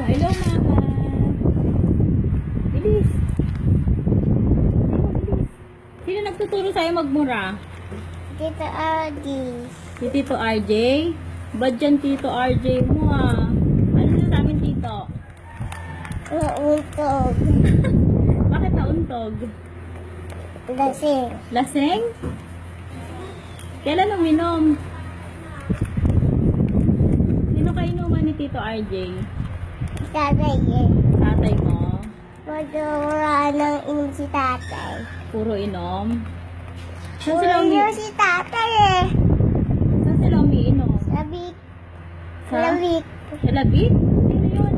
Hello, mama. Bilis. Sino nagtuturo sa'yo magmura? Tito Adi. Si Tito RJ? Ba't dyan Tito RJ mo ah? Ano sa amin Tito? Nauntog. Bakit nauntog? Kasi, Laseng? Kailan uminom? Sino kainuman ni Tito RJ? tatay eh. Tatay mo? Madura ng inom si tatay. Puro inom? Saan sila Puro si tatay eh. Saan sila umiinom? Sabi, Sa? lamig. Sa labit? Sino yun?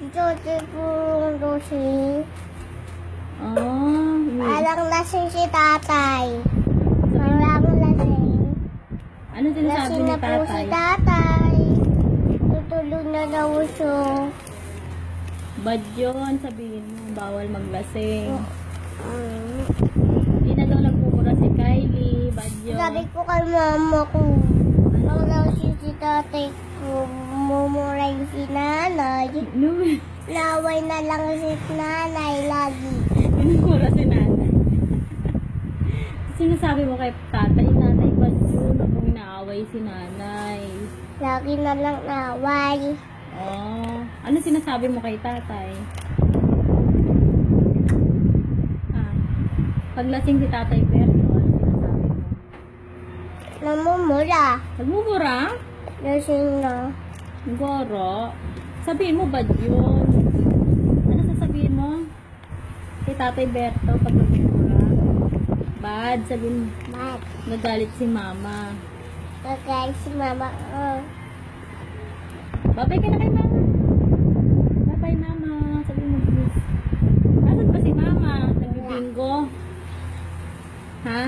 Dito pong dosi. Oh, Parang lasing si tatay. Parang lasing. ano sinasabi Lasing ni na po si tatay? tatay. Tutulog na daw siya. Bad yun, sabihin mo, bawal maglasing. Mm. Hindi na daw nagpupura si Kylie, bad yun. Sabi ko kay mama ko, ang lasing si tatay ko, mumuray si nanay. No, Laway na lang si nanay lagi. pinupura si nanay. Sinasabi mo kay tatay, nanay, bad yun, ako inaaway si nanay. Lagi na lang naway. Oh, ano sinasabi mo kay tatay? Ah, paglasing si tatay Berto, ano sinasabi mo? Namumula. Nagmumura? Lasing na. Goro. Sabihin mo bad yun. Ano sasabihin mo? Kay tatay Berto pag nagmumura? Bad, sabihin mo. Mat. Nagalit si mama. Kagay si mama ko. Babay ka na kay mama. Babay mama. Sabi mo please. Nasaan ba si mama? Nagbibingo? Ha?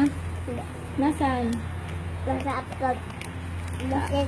Nasaan? Nasa upload. Nasa